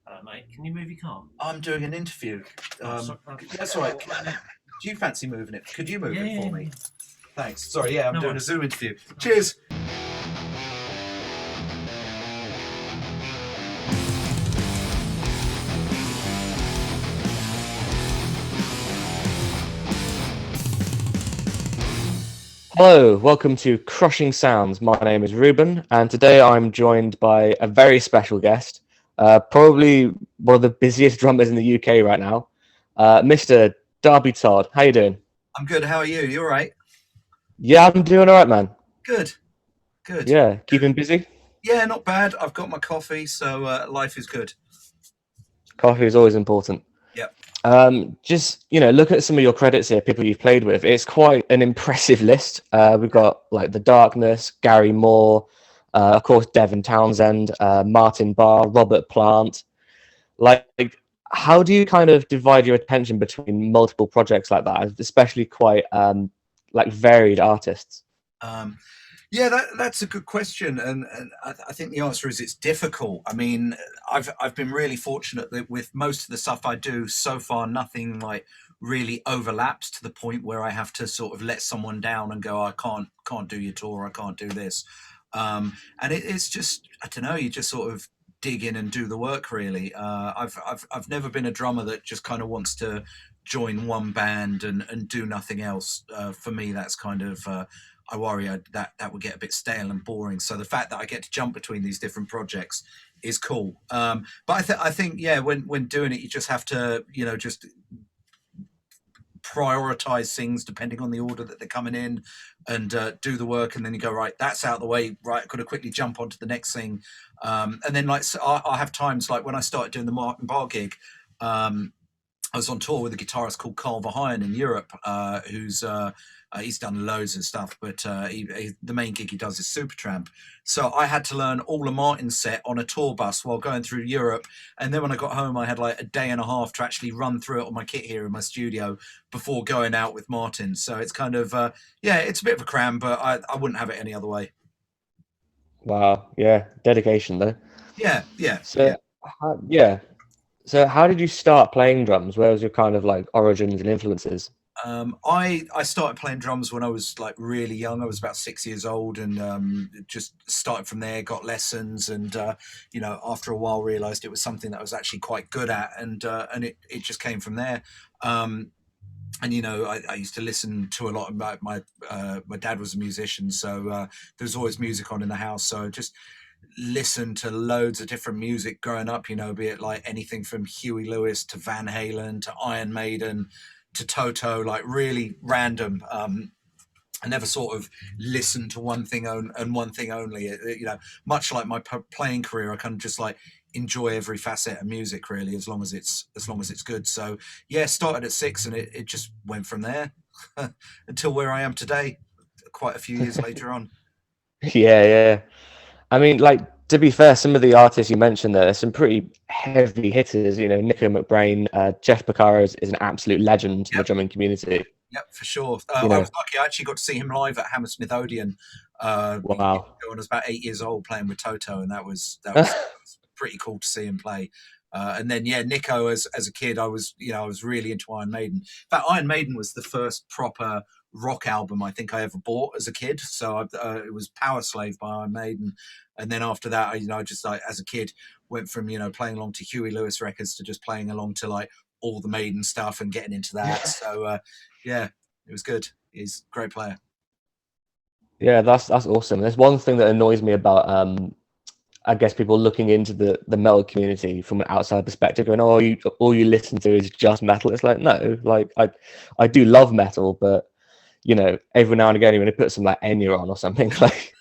Hello, mate. Can you move your car? I'm doing an interview. Oh, sorry. That's all right. Do you fancy moving it? Could you move Yeah, it yeah, for yeah, me? yeah. Thanks. Sorry, yeah, I'm No doing a worries. Zoom interview. No worries. Cheers. Hello, welcome to Crushing Sounds. My name is Reuben, and today I'm joined by a very special guest, probably one of the busiest drummers in the UK right now, Mr. Darby Todd. How you doing? I'm good. How are you? You all right? Yeah, I'm doing all right, man. Good. Good. Yeah, keeping busy. Yeah, not bad. I've got my coffee, so life is good. Coffee is always important. Yep. Just look at some of your credits here, people you've played with. It's quite an impressive list. We've got like The Darkness, Gary Moore, of course Devin Townsend, Martin Barr, Robert Plant. Like, how do you kind of divide your attention between multiple projects like that, especially quite like varied artists? Um, yeah, that's a good question, and I think the answer is it's difficult. I mean, I've been really fortunate that with most of the stuff I do so far, nothing like really overlaps to the point where I have to sort of let someone down and go, I can't do your tour, I can't do this. And it's just I don't know, you just sort of dig in and do the work. Really, I've never been a drummer that just kind of wants to join one band and do nothing else. For me, that's kind of I worry that would get a bit stale and boring. So the fact that I get to jump between these different projects is cool. But I think yeah, when doing it, you just have to just prioritize things depending on the order that they're coming in, and do the work, and then you go, right, that's out of the way, right, I've got to quickly jump onto the next thing. And then like so I have times like when I started doing the Martin Barr gig. I was on tour with a guitarist called Carl Verheyen in Europe, who's he's done loads of stuff, but the main gig he does is Supertramp. So I had to learn all of Martin's set on a tour bus while going through Europe, and then when I got home, I had like a day and a half to actually run through it on my kit here in my studio before going out with Martin. So it's kind of yeah, it's a bit of a cram, but I wouldn't have it any other way. Wow, yeah, dedication though. Yeah, yeah, yeah. So, yeah. So, how did you start playing drums? Where was your kind of like origins and influences? I started playing drums when I was like really young. I was about 6 years old, and just started from there. Got lessons, and after a while, realised it was something that I was actually quite good at, and it just came from there. Um, and I used to listen to a lot of my dad was a musician, so there was always music on in the house. So I just listened to loads of different music growing up. Be it like anything from Huey Lewis to Van Halen to Iron Maiden to Toto, like really random. I never sort of listened to one thing and one thing only. Much like my playing career, I kind of just like enjoy every facet of music really, as long as it's good. So yeah, started at 6, and it just went from there until where I am today, quite a few years later on. Yeah, yeah. I mean, like, to be fair, some of the artists you mentioned there, there's some pretty heavy hitters. Nico McBrain, Jeff Porcaro is an absolute legend in the Yep. drumming community. Yep, for sure. You I know, was lucky. I actually got to see him live at Hammersmith Odeon years wow. ago, and I was about 8 years old playing with Toto, and that was pretty cool to see him play. And then yeah, Nico as a kid, I was really into Iron Maiden. In fact, Iron Maiden was the first proper rock album I think I ever bought as a kid. So it was Power Slave by Iron Maiden, and then after that, I just like as a kid went from playing along to Huey Lewis records to just playing along to like all the Maiden stuff and getting into that. So yeah, it was good. He's a great player. Yeah, that's awesome. There's one thing that annoys me about I guess people looking into the metal community from an outside perspective, going, "Oh, you all you listen to is just metal." It's like, no, like I do love metal, but every now and again, you're going to put some like Enya on or something like.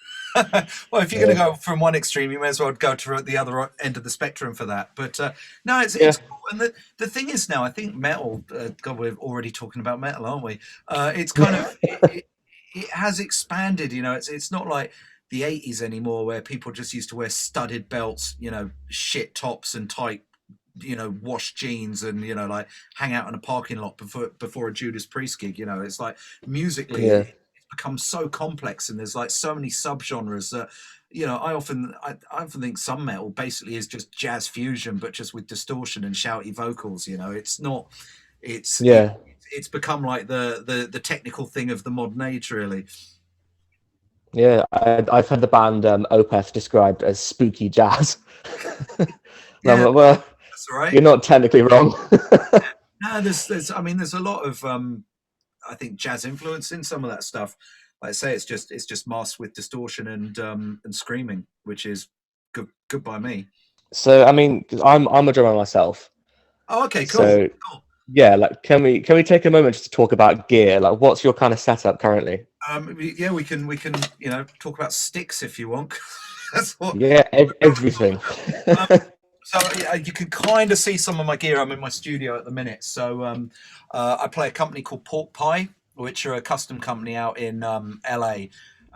Well, if you're going to Yeah, go from one extreme, you may as well go to the other end of the spectrum for that. But no, it's yeah, cool. And the thing is now, I think metal. God, we're already talking about metal, aren't we? It's kind of it has expanded. It's not like the 80s anymore, where people just used to wear studded belts, shit tops and tight, washed jeans, and like hang out in a parking lot before a Judas Priest gig. It's like musically yeah, it's become so complex, and there's like so many subgenres that you know, I often think some metal basically is just jazz fusion, but just with distortion and shouty vocals. You know, it's not. Yeah, It's become like the technical thing of the modern age, really. yeah. I've heard the band Opeth described as spooky jazz. And I'm Yeah, like, well, that's all right. you're not technically wrong. No, I mean, there's a lot of I think jazz influence in some of that stuff. Like I say, it's just masked with distortion and screaming, which is good by me. So I mean, 'cause I'm a drummer myself. Oh, okay, cool. So yeah, like can we take a moment just to talk about gear? Like, what's your kind of setup currently? Yeah, we can talk about sticks if you want. That's what. Yeah, everything. So yeah, you can kind of see some of my gear. I'm in my studio at the minute. So I play a company called Pork Pie, which are a custom company out in LA.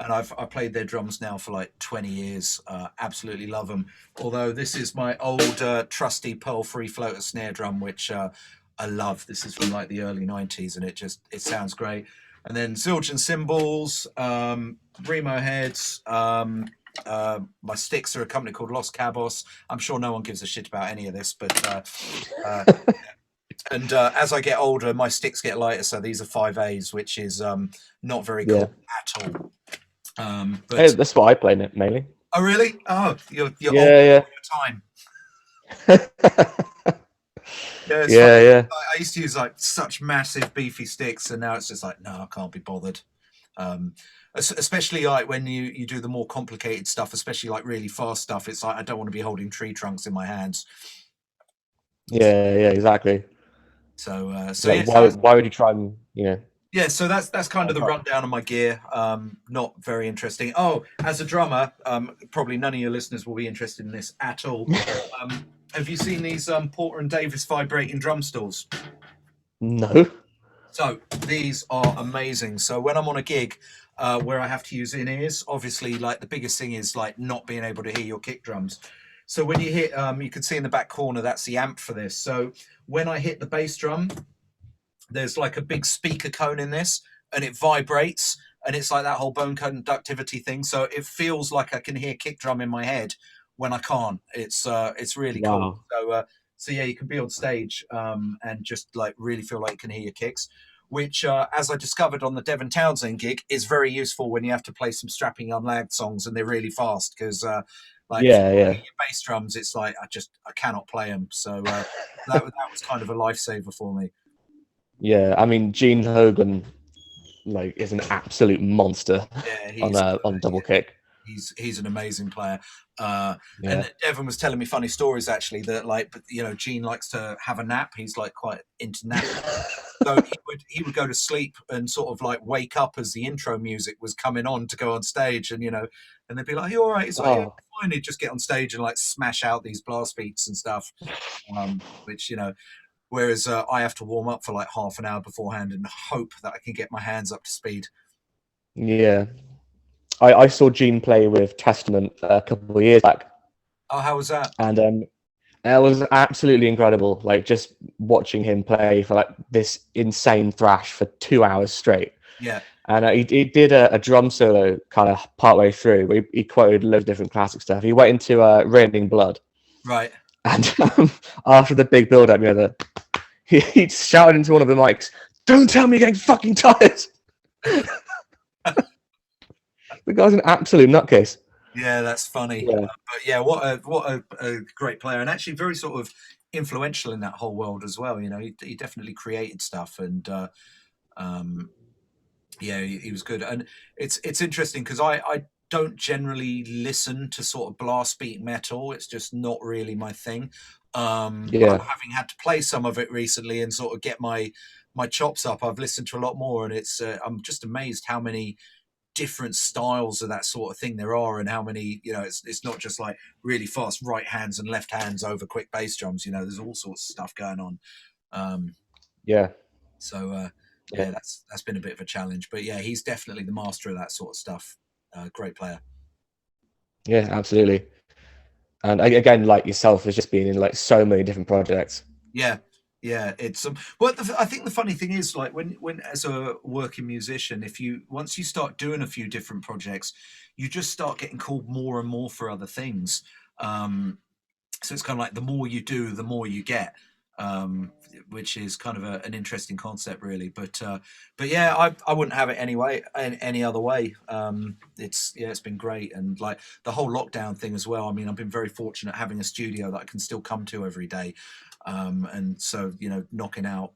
And I played their drums now for like 20 years. Absolutely love them. Although this is my old trusty Pearl Free Floater snare drum, which I love. This is from like the early 90s, and it sounds great. And then Zildjian cymbals, Remo heads. My sticks are a company called Los Cabos. I'm sure no one gives a shit about any of this, but as I get older, my sticks get lighter. So these are 5As, which is not very Yeah, cool at all. hey, But that's what I play mainly. oh really? Oh, you're old Yeah, time. yeah, Yeah, it's funny. yeah, yeah. I used to use like such massive beefy sticks, and now it's just like no, I can't be bothered. Um, Especially like when you do the more complicated stuff, especially like really fast stuff. It's like I don't want to be holding tree trunks in my hands. Yeah, yeah, exactly. So Like, yeah, so why would you try and yeah, so that's kind of the rundown of my gear. Not very interesting. Oh, as a drummer, probably none of your listeners will be interested in this at all. Have you seen these Porter and Davis vibrating drum stalls? No. So these are amazing. So when I'm on a gig where I have to use in-ears, obviously, like the biggest thing is like not being able to hear your kick drums. So when you hit, you can see in the back corner, that's the amp for this. So when I hit the bass drum, there's like a big speaker cone in this, and it vibrates, and it's like that whole bone conductivity thing. So it feels like I can hear kick drum in my head when I can't. It's really cool. Wow. So yeah, you can be on stage and just like really feel like you can hear your kicks, which as I discovered on the Devin Townsend gig is very useful when you have to play some strapping unlagged songs and they're really fast because like if you Yeah, hear yeah, your bass drums, it's like I cannot play them. So that was kind of a lifesaver for me. yeah. I mean, Gene Hogan like is an absolute monster Yeah, on double kick. he's an amazing player. Yeah. And Devon was telling me funny stories actually that like Gene likes to have a nap. He's like quite into napping. So he would go to sleep and sort of like wake up as the intro music was coming on to go on stage, and and they'd be like, "Are you all right?" He's like, "Yeah, Oh, fine." He'd just get on stage and like smash out these blast beats and stuff, which whereas I have to warm up for like half an hour beforehand and hope that I can get my hands up to speed. yeah. I saw Gene play with Testament a couple of years back, Oh, how was that? and it was absolutely incredible. Like just watching him play for like this insane thrash for 2 hours straight. Yeah, And he did a drum solo kind of partway through. Where he quoted loads of different classic stuff. He went into Raining Blood, right. and after the big build up, he shouted into one of the mics, "Don't tell me you're getting fucking tired." The guy's an absolute nutcase. Yeah, that's funny. Yeah, But yeah, what a great player, and actually very sort of influential in that whole world as well. He definitely created stuff, and um, yeah, he was good. And it's interesting because I don't generally listen to sort of blast beat metal. It's just not really my thing. But yeah, having had to play some of it recently and sort of get my chops up, I've listened to a lot more, and I'm just amazed how many different styles of that sort of thing there are, and how many it's not just like really fast right hands and left hands over quick bass drums. There's all sorts of stuff going on. um yeah, so yeah, yeah, that's been a bit of a challenge, but yeah, he's definitely the master of that sort of stuff. Great player. yeah, absolutely. And again, like yourself, has just been in like so many different projects. Yeah, Yeah, it's well. I think the funny thing is, like when as a working musician, if you once you start doing a few different projects, you just start getting called more and more for other things. Um, so it's kind of like the more you do, the more you get, um, which is kind of an interesting concept, really. But yeah, I wouldn't have it anyway, any other way. It's yeah, it's been great, and like the whole lockdown thing as well. I mean, I've been very fortunate having a studio that I can still come to every day, and so knocking out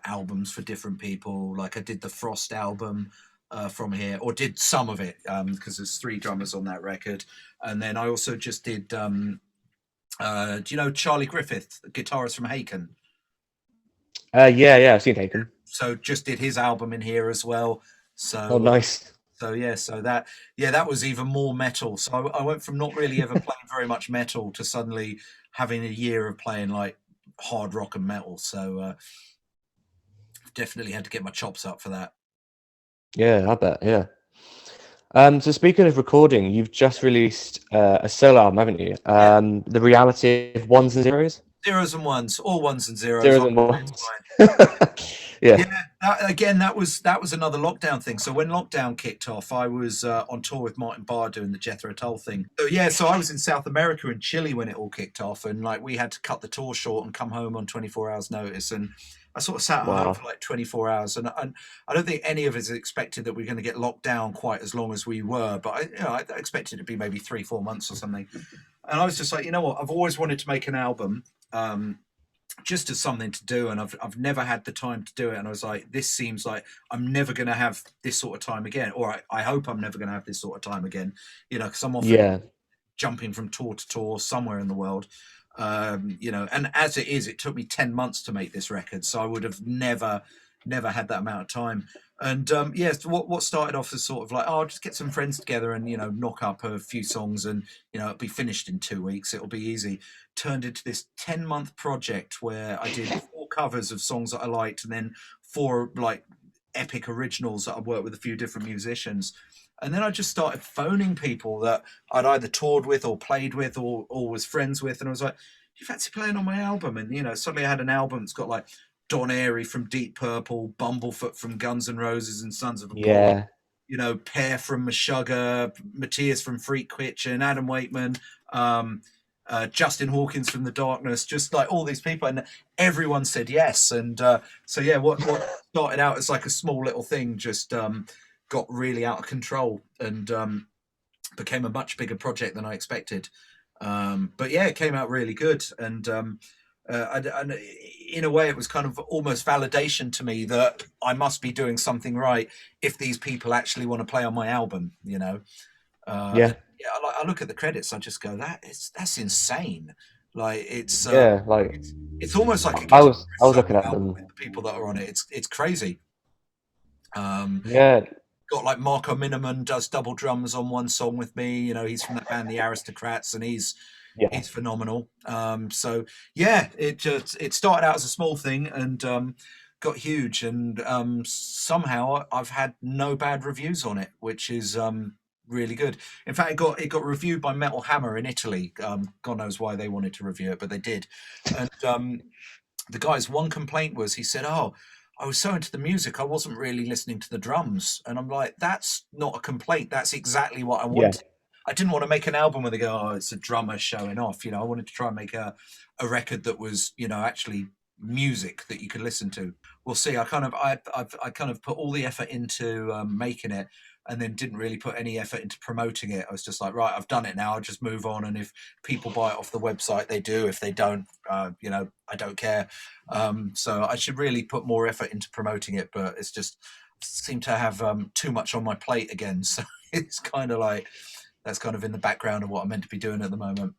albums for different people. Like I did the Frost album. From here, or did some of it, because there's 3 drummers on that record, and then I also just did do you know Charlie Griffith, the guitarist from Haken? Yeah, I've seen Taken. So just did his album in here as well. Oh, So nice. so yeah, so that yeah, that was even more metal. So I went from not really ever playing very much metal to suddenly having a year of playing like hard rock and metal. So definitely had to get my chops up for that. Yeah, I bet. Yeah. So speaking of recording, you've just released a solo album, haven't you? Yeah, The Reality of Ones and Zeros. zeros and ones, all ones and zeros. Zeros and It's ones. fine. Yeah. Yeah, again, that was another lockdown thing. So when lockdown kicked off, I was on tour with Martin Barr doing the Jethro Tull thing. So yeah, so I was in South America in Chile when it all kicked off, and like we had to cut the tour short and come home on 24 hours notice. And I sort of sat at home for Wow. like 24 hours, and I don't think any of us expected that we are going to get locked down quite as long as we were. But I expected it to be maybe 3-4 months or something. And I was just like, you know what, I've always wanted to make an album. Just as something to do, and I've never had the time to do it, and I was like, this seems like I'm never going to have this sort of time again, or I hope I'm never going to have this sort of time again, because I'm often Yeah. jumping from tour to tour somewhere in the world, and as it is, it took me 10 months to make this record, so I would have never had that amount of time. And yes, what started off as sort of like, oh, I'll just get some friends together and knock up a few songs, and it'll be finished in 2 weeks, it'll be easy, turned into this 10-month project where I did 4 covers of songs that I liked, and then 4 like epic originals that I worked with a few different musicians. And then I just started phoning people that I'd either toured with or played with or was friends with. And I was like, do you fancy playing on my album? And, suddenly I had an album that's got like Don Airey from Deep Purple, Bumblefoot from Guns N' Roses and Sons of Apollo, Yeah. Pear from Meshuggah, Matthias from Freak Kitchen, Adam Wakeman, Justin Hawkins from The Darkness, just like all these people, and everyone said yes. And so yeah, what started out as like a small little thing just got really out of control, and became a much bigger project than I expected. But yeah, it came out really good, and and in a way, it was kind of almost validation to me that I must be doing something right if these people actually want to play on my album. Yeah. Yeah, I look at the credits, I just go, that's insane. Like Yeah. Like it's almost like a I guitarist was I was solo looking at album them. with the people that are on it. It's crazy. Um, Yeah. got like Marco Miniman does double drums on one song with me. He's from that band The Aristocrats, and Yeah. he's phenomenal. So yeah, it started out as a small thing, and got huge, and somehow I've had no bad reviews on it, which is really good. In fact, it got reviewed by Metal Hammer in Italy. God knows why they wanted to review it, but they did. And the guy's one complaint was, he said, "Oh, I was so into the music, I wasn't really listening to the drums." And I'm like, that's not a complaint. That's exactly what I Yeah. wanted. I didn't want to make an album where they go, "Oh, it's a drummer showing off." I wanted to try and make a record that was, actually music that you could listen to. We'll see. I kind of put all the effort into making it, and then didn't really put any effort into promoting it. I was just like, right, I've done it now. I'll just move on, and if people buy it off the website, they do. If they don't, I don't care. So I should really put more effort into promoting it, but it's just seem to have too much on my plate again. So it's kind of like that's kind of in the background of what I'm meant to be doing at the moment.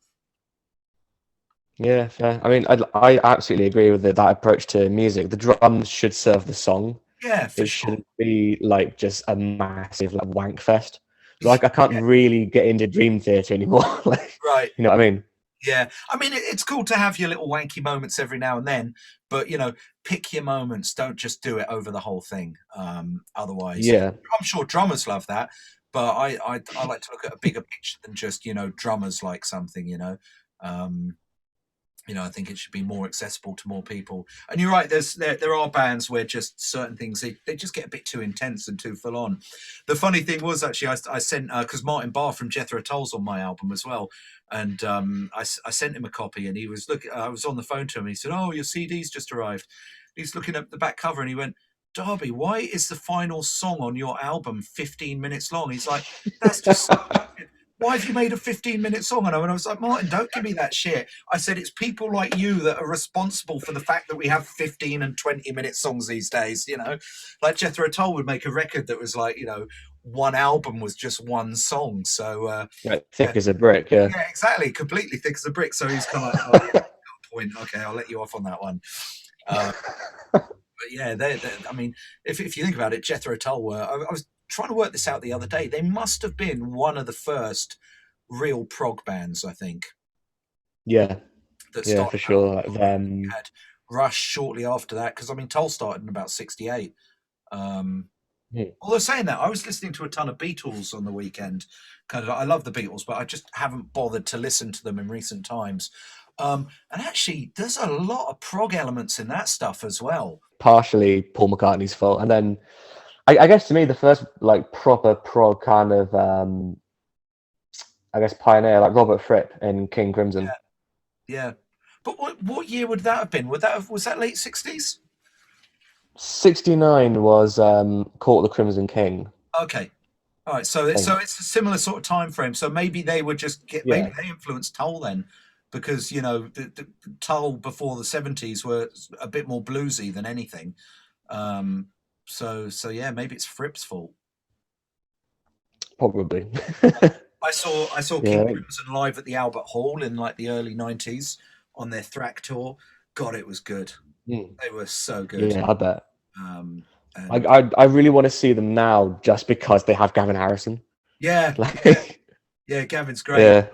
Yeah. Fair. I mean, I absolutely agree with that approach to music. The drums should serve the song. Yeah, for It sure. shouldn't be like just a massive like wank fest. Like I can't really get into Dream Theater anymore. Like, Right. you know what I mean? Yeah. I mean, it's cool to have your little wanky moments every now and then, but pick your moments. Don't just do it over the whole thing. Otherwise, Yeah. I'm sure drummers love that, but I like to look at a bigger picture than just drummers like something. Um, I think it should be more accessible to more people. And you're right, there are bands where just certain things they just get a bit too intense and too full on. The funny thing was, actually, I sent, because Martin Barr from Jethro Tull's on my album as well, and I sent him a copy, and he was I was on the phone to him, and he said, "Oh, your CD's just arrived." He's looking at the back cover, and he went, "Darby, why is the final song on your album 15 minutes long?" He's like, "That's just so stupid. Why have you made a 15-minute song?" And I was like, "Martin, don't give me that shit." I said, "It's people like you that are responsible for the fact that we have 15 and 20-minute songs these days." Like Jethro Tull would make a record that was like, one album was just one song. So Right, thick as a brick. Yeah. yeah, exactly, completely thick as a brick. So he's kind of like, "Oh, point. Okay, I'll let you off on that one." But yeah, I mean, if you think about it, Jethro Tull were. I was trying to work this out the other day. They must have been one of the first real prog bands, I think, Yeah, that yeah, started for out. sure. You had Rush shortly after that, because I mean, Tull started in about '68. Although saying that, I was listening to a ton of Beatles on the weekend. I love the Beatles, but I just haven't bothered to listen to them in recent times. And actually, there's a lot of prog elements in that stuff as well. Partially Paul McCartney's fault, and then I guess to me the first like proper prog kind of I guess pioneer, like Robert Fripp in King Crimson. Yeah. But what year would that have been? Was that late '60s? 69 was Court of the Crimson King. Okay. All right. So it's a similar sort of time frame. So maybe they would just maybe they influenced Tull then, because the Tull before the '70s were a bit more bluesy than anything. So yeah, maybe it's Fripp's fault. Probably. I saw King Crimson live at the Albert Hall in like the early '90s on their Thrack tour. God, it was good. They were so good. Yeah, I bet. And I really want to see them now just because they have Gavin Harrison. yeah, Like, yeah, Gavin's great. yeah.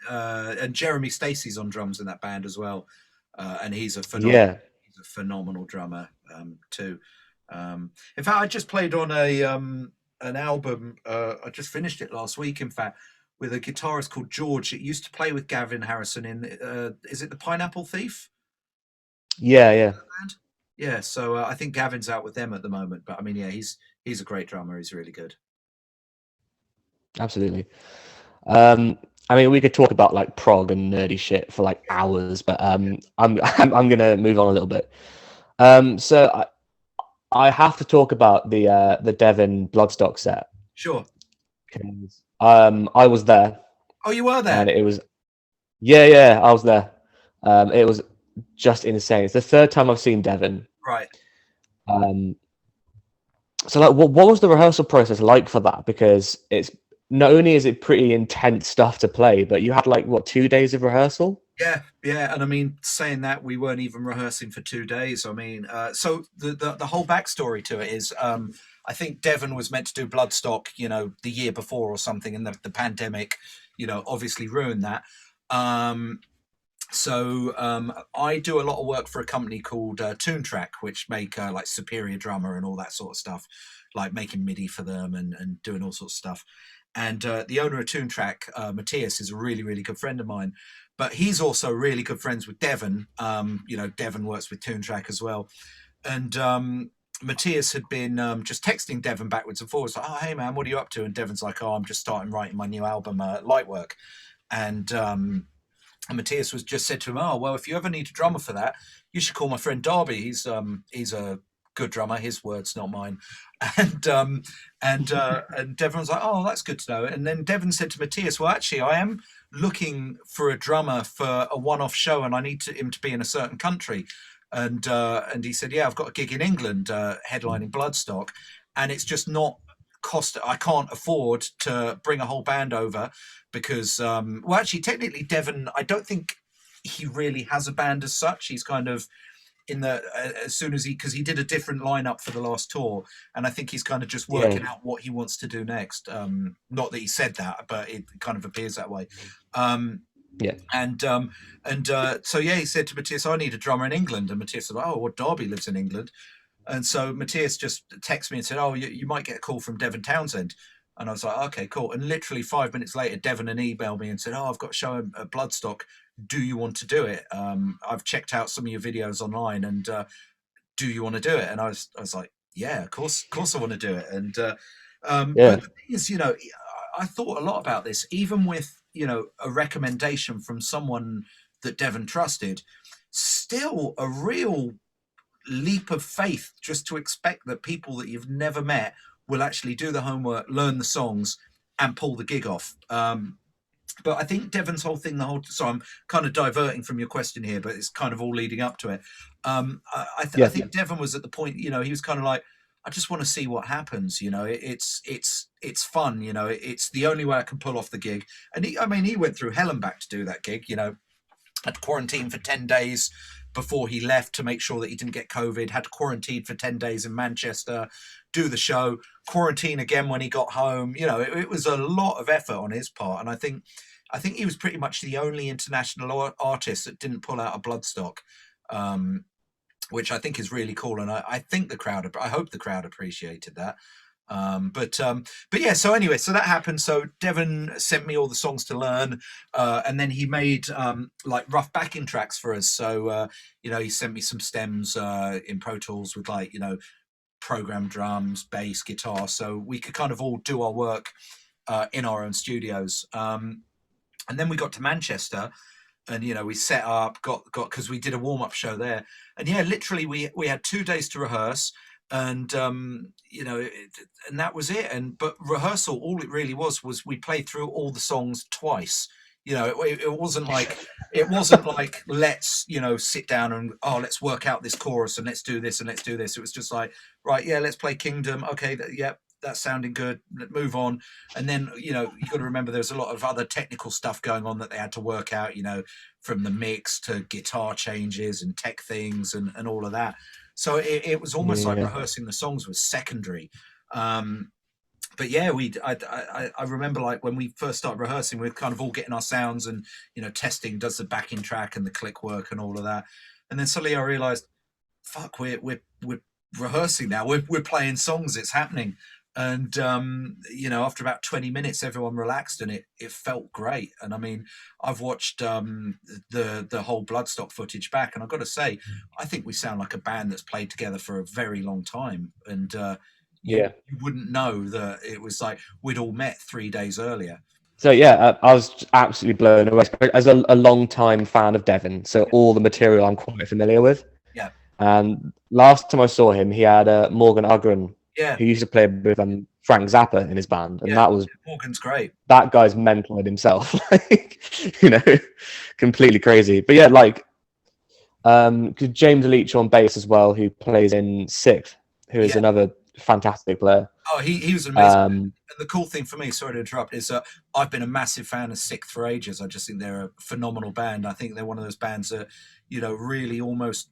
And Jeremy Stacey's on drums in that band as well, and he's a phenomenal drummer too. In fact, I just played on an album. I just finished it last week. In fact, with a guitarist called George. It used to play with Gavin Harrison in. Is it the Pineapple Thief? Yeah. Yeah. So I think Gavin's out with them at the moment. But I mean, yeah, he's a great drummer. He's really good. Absolutely. I mean, we could talk about like prog and nerdy shit for like hours, but I'm gonna move on a little bit. So I have to talk about the Devin Bloodstock set. Sure. Because I was there. Oh, you were there? And it was yeah, I was there. It was just insane. It's the third time I've seen Devin. Right. So like, what was the rehearsal process like for that? Because it's not only is it pretty intense stuff to play, but you had like 2 days of rehearsal. Yeah, and I mean, saying that, we weren't even rehearsing for 2 days. I mean, so the whole backstory to it is, I think Devin was meant to do Bloodstock, the year before or something, and the pandemic, obviously ruined that. So I do a lot of work for a company called Toon Track, which make like Superior Drummer and all that sort of stuff, like making MIDI for them and doing all sorts of stuff. And the owner of Toon Track, Matthias, is a really, really good friend of mine. But he's also really good friends with Devin. Devin works with Toon Track as well. And Matthias had been just texting Devin backwards and forwards, like, "Oh, hey, man, what are you up to?" And Devin's like, "Oh, I'm just starting writing my new album, Lightwork." And Matthias was just said to him, "Oh, well, if you ever need a drummer for that, you should call my friend Darby. He's a good drummer. His words, not mine." And Devin was like, "Oh, that's good to know." And then Devin said to Matthias, "Well, actually, I am looking for a drummer for a one-off show, and I need him to be in a certain country." And he said, "Yeah, I've got a gig in England, headlining Bloodstock, and it's just not I can't afford to bring a whole band over because, well, actually, technically, Devin, I don't think he really has a band as such. He's kind of in the as soon as because he did a different lineup for the last tour, and I think he's kind of just working out what he wants to do next. Not that he said that, but it kind of appears that way. So he said to Matthias, "I need a drummer in England." And Matthias said, "Oh, well, Darby lives in England." And so Matthias just texted me and said, "Oh, you might get a call from Devin Townsend." And I was like, "Okay, cool." And literally 5 minutes later, Devin emailed me and said, "Oh, I've got a show at Bloodstock. do you want to do it? I've checked out some of your videos online, and do you want to do it? And I was like, yeah, of course I want to do it. And Yeah. but the thing is, I thought a lot about this, even with a recommendation from someone that Devin trusted. Still, a real leap of faith just to expect that people that you've never met will actually do the homework, learn the songs, and pull the gig off. But I think Devin's whole thing, so I'm kind of diverting from your question here, but it's kind of all leading up to it. I think Devin was at the point, he was kind of like, I just want to see what happens. It's fun. It's the only way I can pull off the gig. And he went through hell and back to do that gig. Had quarantine for 10 days before he left to make sure that he didn't get COVID. Had to quarantine for 10 days in Manchester, do the show, quarantine again when he got home. It was a lot of effort on his part, and I think he was pretty much the only international artist that didn't pull out a Bloodstock, which I think is really cool. And I hope the crowd appreciated that. But yeah, so anyway, so that happened. So Devin sent me all the songs to learn, and then he made like rough backing tracks for us. So he sent me some stems in Pro Tools with programmed drums, bass, guitar, so we could kind of all do our work in our own studios. And then we got to Manchester, and we set up, got because we did a warm-up show there, and yeah, literally we had 2 days to rehearse, and and that was it. But rehearsal, all it really was we played through all the songs twice. It wasn't like let's sit down and let's work out this chorus and let's do this and let's do this. It was just like, right, yeah, let's play Kingdom. Okay, that's sounding good. Let's move on. And then you got to remember there's a lot of other technical stuff going on that they had to work out. From the mix to guitar changes and tech things and all of that. So it was almost like rehearsing the songs was secondary. But yeah, I remember when we first started rehearsing, we were kind of all getting our sounds and testing, does the backing track and the click work and all of that. And then suddenly I realized, fuck, we're rehearsing now. We're playing songs. It's happening. And after about 20 minutes, everyone relaxed and it felt great. And I mean, I've watched the whole Bloodstock footage back, and I've got to say, I think we sound like a band that's played together for a very long time. And you wouldn't know that it was like we'd all met 3 days earlier. So yeah, I was absolutely blown away as a long-time fan of Devin. So all the material I'm quite familiar with. Yeah. And last time I saw him, he had Morgan Ugren, Yeah. who used to play with Frank Zappa in his band, and that was Morgan's great. That guy's mental in himself, completely crazy. But yeah, because James Leach on bass as well, who plays in Sixth, who is another fantastic player. Oh, he was amazing. And the cool thing for me, sorry to interrupt, is I've been a massive fan of Sixth for ages. I just think they're a phenomenal band. I think they're one of those bands that really almost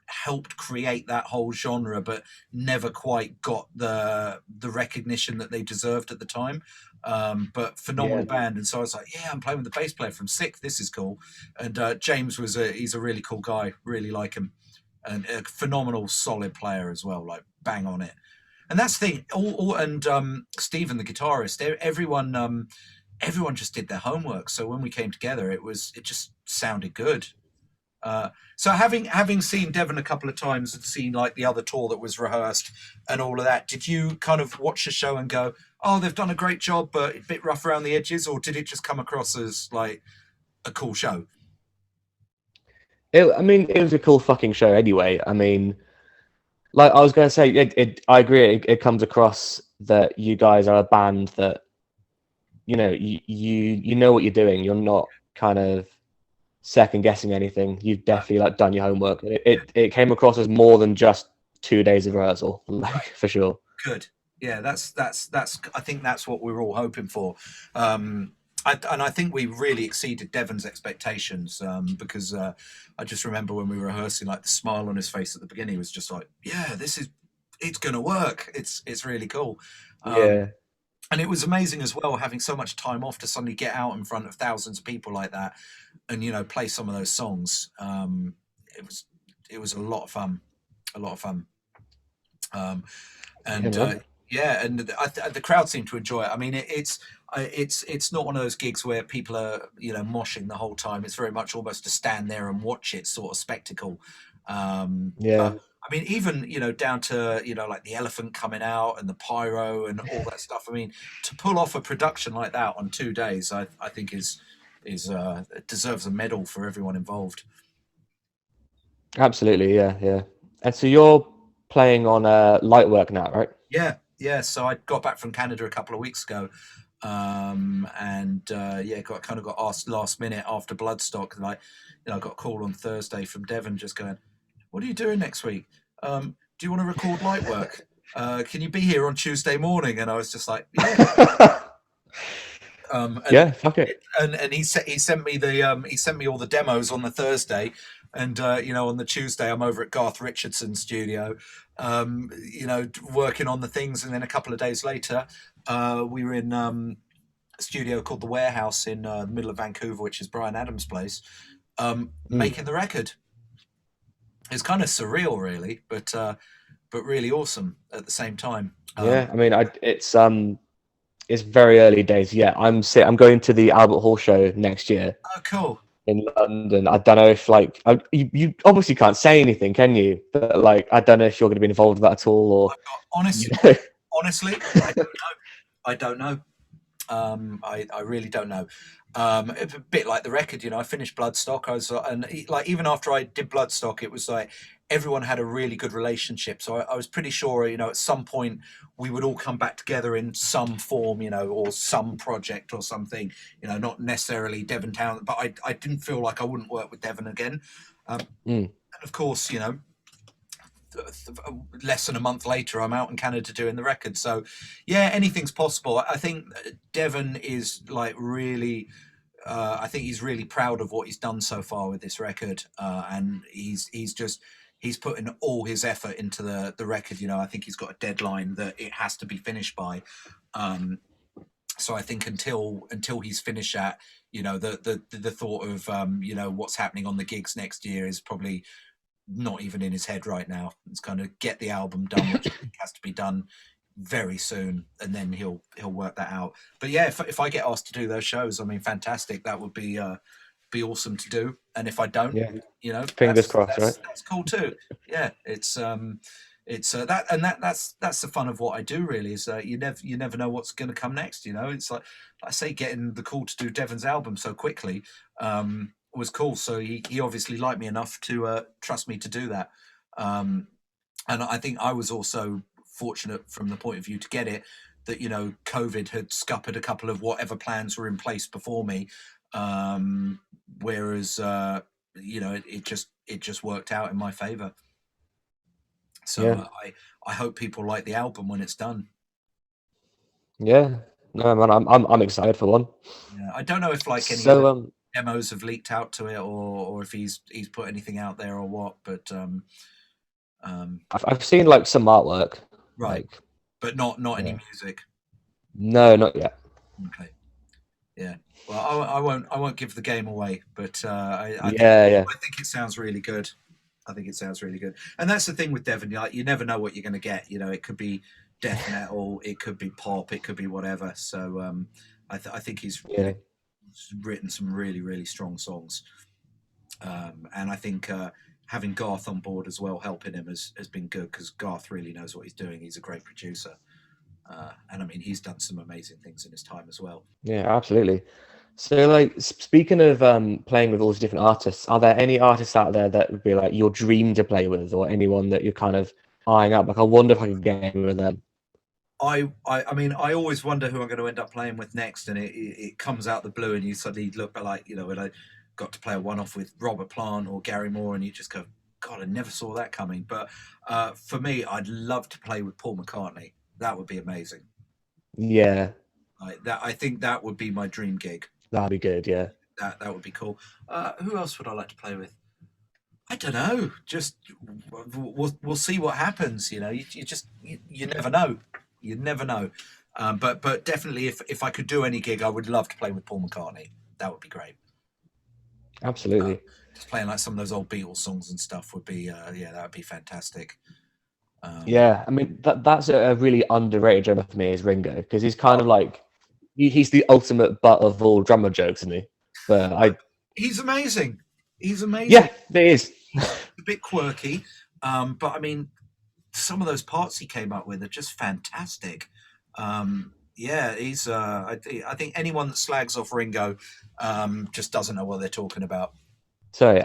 helped create that whole genre, but never quite got the recognition that they deserved at the time. But phenomenal band. And so I was like, I'm playing with the bass player from Sixth. This is cool. And James he's a really cool guy. Really like him, and a phenomenal, solid player as well. Like bang on it. And that's the thing. And Stephen, the guitarist, everyone just did their homework. So when we came together, it just sounded good. So having seen Devin a couple of times and seen the other tour that was rehearsed and all of that, did you kind of watch the show and go, oh, they've done a great job, but a bit rough around the edges, or did it just come across as like a cool show? It was a cool fucking show anyway. I mean, like I was going to say, I agree. It comes across that you guys are a band that, you know what you're doing. You're not kind of second guessing anything. You've definitely done your homework. It came across as more than just 2 days of rehearsal, for sure. Good. Yeah, that's. I think that's what we were all hoping for. I think we really exceeded Devin's expectations, because I just remember when we were rehearsing, the smile on his face at the beginning was just like, yeah, it's going to work. It's really cool. And it was amazing as well, having so much time off to suddenly get out in front of thousands of people like that and, play some of those songs. It was a lot of fun, and the crowd seemed to enjoy it. I mean, it's not one of those gigs where people are moshing the whole time. It's very much almost to stand there and watch it sort of spectacle. Yeah. But I mean, even down to like the elephant coming out and the pyro and all that stuff. I mean, to pull off a production like that on 2 days, I think is deserves a medal for everyone involved. Absolutely, yeah. And so you're playing on light work now, right? Yeah. So I got back from Canada a couple of weeks ago, and got asked last minute after Bloodstock. Like, I got a call on Thursday from Devin just going, "What are you doing next week? Do you want to record light work? Can you be here on Tuesday morning?" And I was just like, "Yeah." Yeah, fuck it. And he sent me all the demos on the Thursday, and on the Tuesday I'm over at Garth Richardson's studio, working on the things, and then a couple of days later, we were in a studio called The Warehouse in the middle of Vancouver, which is Bryan Adams' place, making the record. It's kind of surreal, really, but really awesome at the same time. Yeah, I mean, it's very early days. Yeah, I'm going to the Albert Hall show next year Oh, cool. in London. I don't know if you obviously can't say anything, can you? But like, I don't know if you're going to be involved with that at all, or Honestly, I don't know. I really don't know. A bit like the record, I finished Bloodstock. Even after I did Bloodstock, it was like everyone had a really good relationship. So I was pretty sure, at some point we would all come back together in some form, or some project or something, not necessarily Devin Townsend, but I didn't feel like I wouldn't work with Devin again. And of course, less than a month later, I'm out in Canada doing the record. So yeah, anything's possible. I think Devin is like really, I think he's really proud of what he's done so far with this record, and he's putting all his effort into the record. I think he's got a deadline that it has to be finished by. So I think until he's finished that, the thought of what's happening on the gigs next year is probably not even in his head right now. It's kind of get the album done, which I think has to be done very soon, and then he'll work that out. But yeah, if I get asked to do those shows, I mean, fantastic. That would be awesome to do. And if I don't, fingers crossed, right? That's cool too. Yeah, it's that, and that's the fun of what I do. Really, is you never know what's going to come next. It's like I say, getting the call to do Devin's album so quickly was cool. So he obviously liked me enough to trust me to do that. And I think I was also fortunate from the point of view to get it, that COVID had scuppered a couple of whatever plans were in place before me, whereas it just worked out in my favor. So I hope people like the album when it's done. Yeah, no man, I'm excited for one. Yeah, I don't know if any demos have leaked out to it, or if he's put anything out there or what, but I've seen like some artwork, right, but not any music. No, not yet. Okay, yeah. Well, I won't give the game away, but I think it sounds really good. I think it sounds really good, and that's the thing with Devin. You never know what you're going to get. It could be death metal, it could be pop, it could be whatever. So I think he's written some really, really strong songs, and I think having Garth on board as well, helping him, has been good, because Garth really knows what he's doing. He's a great producer, and I mean, he's done some amazing things in his time as well. Yeah, absolutely. So, like, speaking of playing with all these different artists, are there any artists out there that would be like your dream to play with, or anyone that you're kind of eyeing up? Like, I wonder if I could get in with them. I mean, I always wonder who I'm going to end up playing with next, and it comes out the blue, and you suddenly look like, when I got to play a one-off with Robert Plant or Gary Moore, and you just go, God, I never saw that coming. But for me, I'd love to play with Paul McCartney. That would be amazing. Yeah. I think that would be my dream gig. That'd be good, yeah. That would be cool. Who else would I like to play with? I don't know. Just we'll see what happens. You never know. You never know. But definitely, if I could do any gig, I would love to play with Paul McCartney. That would be great. Absolutely. Just playing like some of those old Beatles songs and stuff would be, that would be fantastic. Yeah, I mean, that's a really underrated drummer for me, is Ringo, because he's kind of like he's the ultimate butt of all drummer jokes, isn't he? But He's amazing. He's amazing. yeah, it is. He's a bit quirky, but I mean, some of those parts he came up with are just fantastic. Yeah, he's. I think anyone that slags off Ringo just doesn't know what they're talking about. Sorry.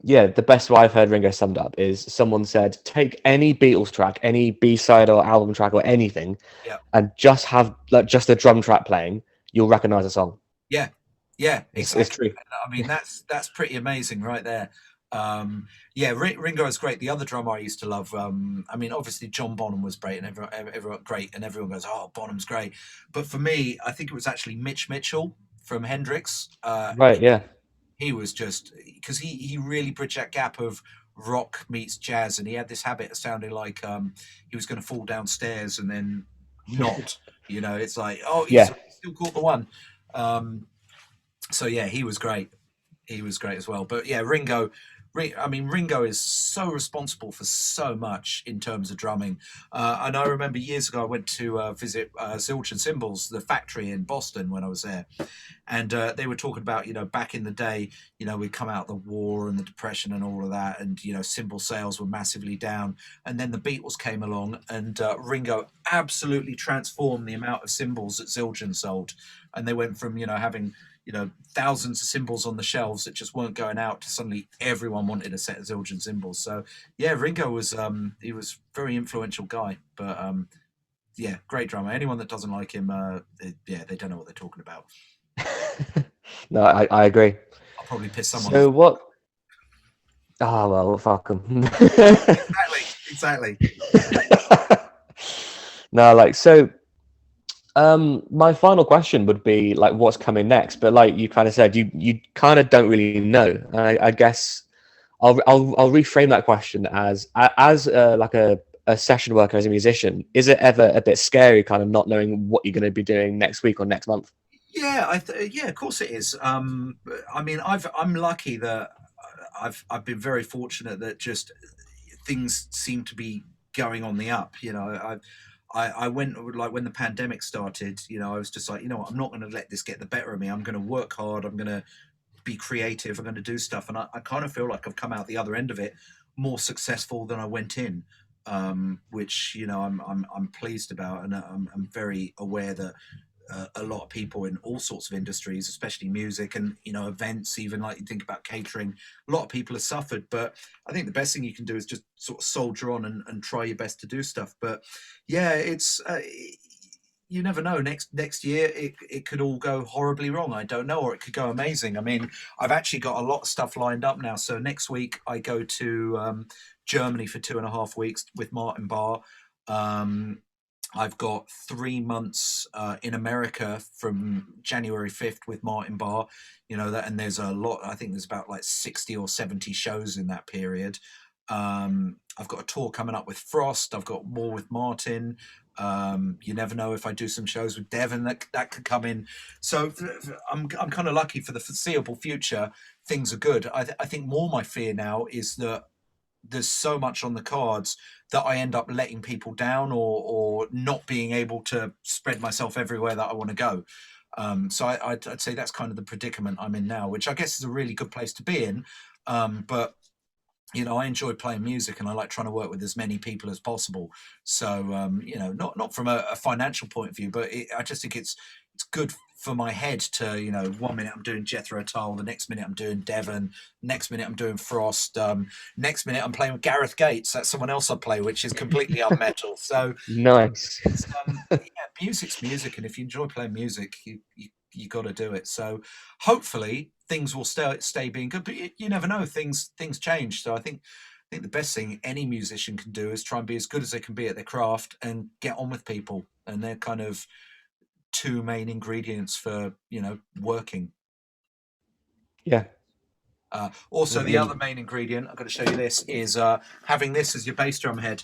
Yeah, the best way I've heard Ringo summed up is someone said, take any Beatles track, any B-side or album track or anything, Yeah. and just have like just a drum track playing, you'll recognize the song. Yeah, yeah, exactly. It's true. I mean, that's pretty amazing right there. Yeah, Ringo is great. The other drummer I used to love. I mean, obviously John Bonham was great, and everyone great, and everyone goes, "Oh, Bonham's great." But for me, I think it was actually Mitch Mitchell from Hendrix. Right, yeah. He was just because he really bridged that gap of rock meets jazz, and he had this habit of sounding like he was going to fall downstairs and then not. You know, it's like, oh, he's still caught the one. So yeah, he was great. He was great as well. But yeah, Ringo. I mean, Ringo is so responsible for so much in terms of drumming. And I remember years ago, I went to visit Zilch and Cymbals, the factory in Boston when I was there. And they were talking about, you know, back in the day, you know, we'd come out of the war and the depression and all of that. And, you know, cymbal sales were massively down. And then the Beatles came along and Ringo absolutely transformed the amount of cymbals that Zildjian sold. And they went from, you know, having, you know, thousands of cymbals on the shelves that just weren't going out to suddenly everyone wanted a set of Zildjian cymbals. So yeah, Ringo was he was a very influential guy, but yeah, great drummer. Anyone that doesn't like him, they don't know what they're talking about. No, I agree. I'll probably piss someone so off. What? Ah, well, fuck them. Exactly. No, like so. My final question would be like, what's coming next? But like you kind of said, you kind of don't really know. I guess I'll reframe that question as like a session worker as a musician. Is it ever a bit scary, kind of not knowing what you're going to be doing next week or next month? Yeah, yeah, of course it is. I mean, I'm lucky that I've been very fortunate that just things seem to be going on the up. You know, I went like when the pandemic started. You know, I was just like, you know what, I'm not going to let this get the better of me. I'm going to work hard. I'm going to be creative. I'm going to do stuff, and I kind of feel like I've come out the other end of it more successful than I went in. Which you know I'm pleased about, and I'm very aware that a lot of people in all sorts of industries, especially music and you know events, even like you think about catering, a lot of people have suffered. But I think the best thing you can do is just sort of soldier on and try your best to do stuff. But yeah, it's you never know. Next year it could all go horribly wrong. I don't know, or it could go amazing. I mean, I've actually got a lot of stuff lined up now. So next week I go to Germany for 2.5 weeks with Martin Barr. I've got 3 months in America from January 5th with Martin Barr, you know, that, and there's a lot, I think there's about like 60 or 70 shows in that period. I've got a tour coming up with Frost. I've got more with Martin. You never know if I do some shows with Devin that could come in. So I'm kind of lucky for the foreseeable future. Things are good. I think more my fear now is that there's so much on the cards that I end up letting people down or not being able to spread myself everywhere that I want to go. So I'd say that's kind of the predicament I'm in now, which I guess is a really good place to be in. But you know, I enjoy playing music and I like trying to work with as many people as possible. So you know, not from a financial point of view, but I just think it's good for my head to, you know, 1 minute I'm doing Jethro Tull, the next minute I'm doing Devon, next minute I'm doing Frost, next minute I'm playing with Gareth Gates. That's someone else I play, which is completely unmetal. So Nice. yeah, music's music, and if you enjoy playing music, you got to do it. So hopefully things will stay being good, but you never know. Things change. So I think the best thing any musician can do is try and be as good as they can be at their craft and get on with people, and they're kind of two main ingredients for, you know, working. Yeah. Also, the other main ingredient, I've got to show you this, is having this as your bass drum head.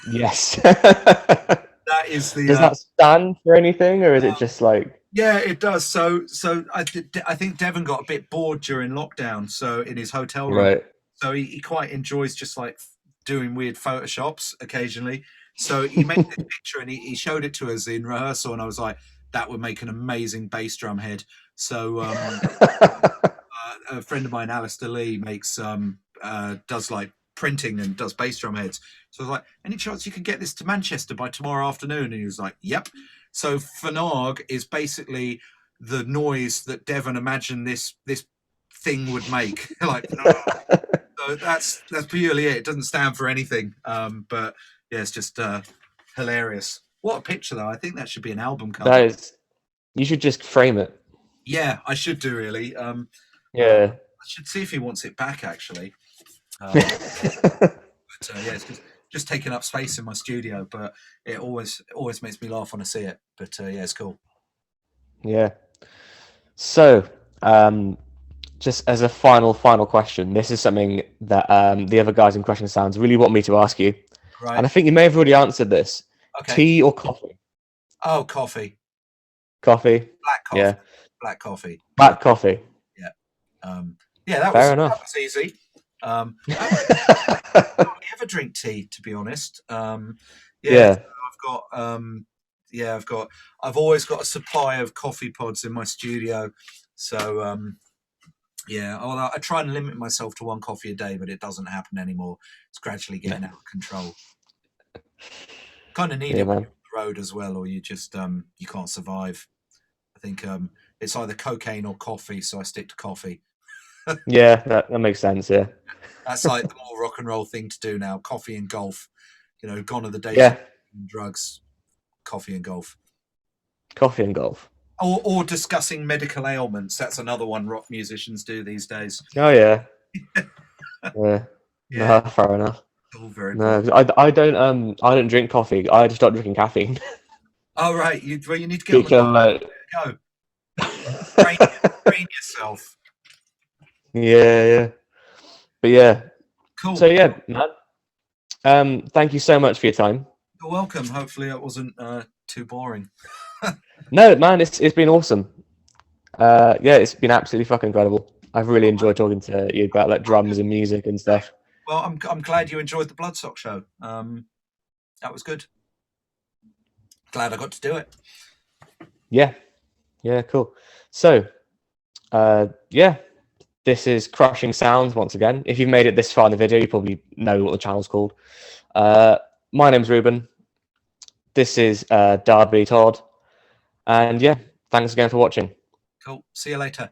Yes. That is the. Does that stand for anything, or is it just like? Yeah, it does. So I think Devon got a bit bored during lockdown, so in his hotel room. Right. So he quite enjoys just like doing weird photoshops occasionally. So he made this picture and he showed it to us in rehearsal, and I was like, that would make an amazing bass drum head. So a friend of mine, Alistair Lee, does like printing and does bass drum heads. So I was like, any chance you could get this to Manchester by tomorrow afternoon? And he was like, yep. So Fanarg is basically the noise that Devin imagined this thing would make. Like, so that's purely it. It doesn't stand for anything. But yeah, it's just hilarious. What a picture, though. I think that should be an album cover. That is, you should just frame it. Yeah, I should do, really. Yeah. I should see if he wants it back, actually. Yeah, it's just taking up space in my studio, but it always makes me laugh when I see it. But yeah, it's cool. Yeah. So, just as a final question, this is something that the other guys in Question Sounds really want me to ask you. Right. And I think you may have already answered this. Okay. Tea or coffee? Oh, coffee. Coffee. Black coffee. Yeah. Black coffee. Black coffee. Yeah. Yeah, that Fair was enough. That was easy. I don't really ever drink tea, to be honest. Yeah. So I've always got a supply of coffee pods in my studio. So yeah, although I try and limit myself to one coffee a day, but it doesn't happen anymore. It's gradually getting out of control. Kind of need it when you're on the road as well, or you just you can't survive. I think it's either cocaine or coffee, so I stick to coffee. Yeah, that makes sense. Yeah, that's like the more rock and roll thing to do now. Coffee and golf. You know, gone are the days Yeah. of drugs. Coffee and golf. Coffee and golf. Or discussing medical ailments. That's another one rock musicians do these days. Oh yeah. Yeah. No, fair enough. All very No, I don't drink coffee. I just start drinking caffeine. Oh right, you need to get go. Train yourself. Yeah. But yeah. Cool. So yeah, man. Thank you so much for your time. You're welcome. Hopefully it wasn't too boring. No, man, it's been awesome. Yeah, it's been absolutely fucking incredible. I've really enjoyed talking to you about like drums and music and stuff. Well, I'm glad you enjoyed the Bloodstock show. That was good. Glad I got to do it. Yeah, cool. So, yeah, this is Crushing Sounds once again. If you've made it this far in the video, you probably know what the channel's called. My name's Reuben. This is Darby Todd. And yeah, thanks again for watching. Cool. See you later.